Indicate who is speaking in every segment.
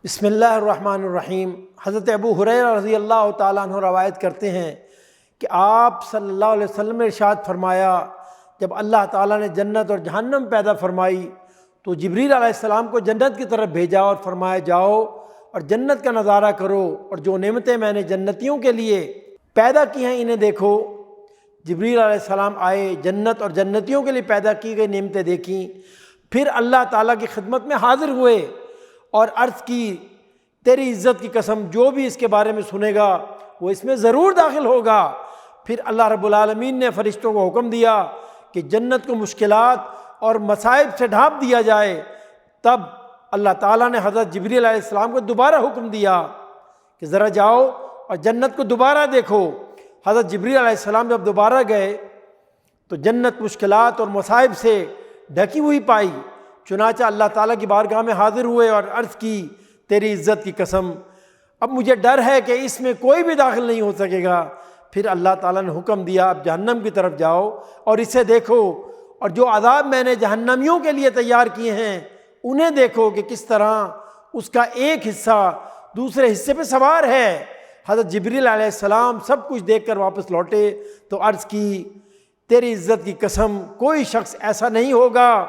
Speaker 1: بسم اللہ الرحمن الرحیم۔ حضرت ابو ہریرہ رضی اللہ تعالیٰ عنہ روایت کرتے ہیں کہ آپ صلی اللہ علیہ وسلم نے ارشاد فرمایا، جب اللہ تعالیٰ نے جنت اور جہنم پیدا فرمائی تو جبریل علیہ السلام کو جنت کی طرف بھیجا اور فرمایا جاؤ اور جنت کا نظارہ کرو اور جو نعمتیں میں نے جنتیوں کے لیے پیدا کی ہیں انہیں دیکھو۔ جبریل علیہ السلام آئے، جنت اور جنتیوں کے لیے پیدا کی گئی نعمتیں دیکھیں، پھر اللہ تعالیٰ کی خدمت میں حاضر ہوئے اور عرض کی تیری عزت کی قسم جو بھی اس کے بارے میں سنے گا وہ اس میں ضرور داخل ہوگا۔ پھر اللہ رب العالمین نے فرشتوں کو حکم دیا کہ جنت کو مشکلات اور مصائب سے ڈھانپ دیا جائے۔ تب اللہ تعالیٰ نے حضرت جبریل علیہ السلام کو دوبارہ حکم دیا کہ ذرا جاؤ اور جنت کو دوبارہ دیکھو۔ حضرت جبریل علیہ السلام جب دوبارہ گئے تو جنت مشکلات اور مصائب سے ڈھکی ہوئی پائی، چنانچہ اللہ تعالیٰ کی بارگاہ میں حاضر ہوئے اور عرض کی تیری عزت کی قسم اب مجھے ڈر ہے کہ اس میں کوئی بھی داخل نہیں ہو سکے گا۔ پھر اللہ تعالیٰ نے حکم دیا اب جہنم کی طرف جاؤ اور اسے دیکھو اور جو عذاب میں نے جہنمیوں کے لیے تیار کیے ہیں انہیں دیکھو کہ کس طرح اس کا ایک حصہ دوسرے حصے پہ سوار ہے۔ حضرت جبریل علیہ السلام سب کچھ دیکھ کر واپس لوٹے تو عرض کی تیری عزت کی قسم کوئی شخص ایسا نہیں ہوگا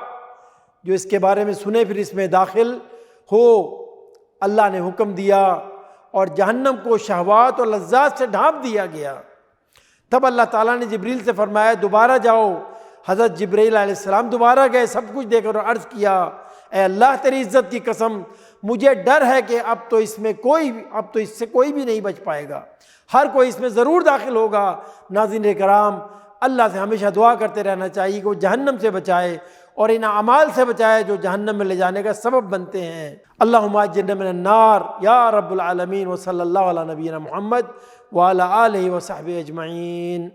Speaker 1: جو اس کے بارے میں سنے پھر اس میں داخل ہو۔ اللہ نے حکم دیا اور جہنم کو شہوات اور لذات سے ڈھانپ دیا گیا۔ تب اللہ تعالیٰ نے جبریل سے فرمایا دوبارہ جاؤ۔ حضرت جبریل علیہ السلام دوبارہ گئے، سب کچھ دیکھ کر عرض کیا اے اللہ تیری عزت کی قسم مجھے ڈر ہے کہ اب تو اس سے کوئی بھی نہیں بچ پائے گا، ہر کوئی اس میں ضرور داخل ہوگا۔ ناظرین کرام، اللہ سے ہمیشہ دعا کرتے رہنا چاہیے کہ وہ جہنم سے بچائے اور ان اعمال سے بچائے جو جہنم میں لے جانے کا سبب بنتے ہیں۔ اللہم اجرنا من النار یا رب العالمین، وصلی اللہ علی نبینا محمد وعلی آلہ وصحبہ اجمعین۔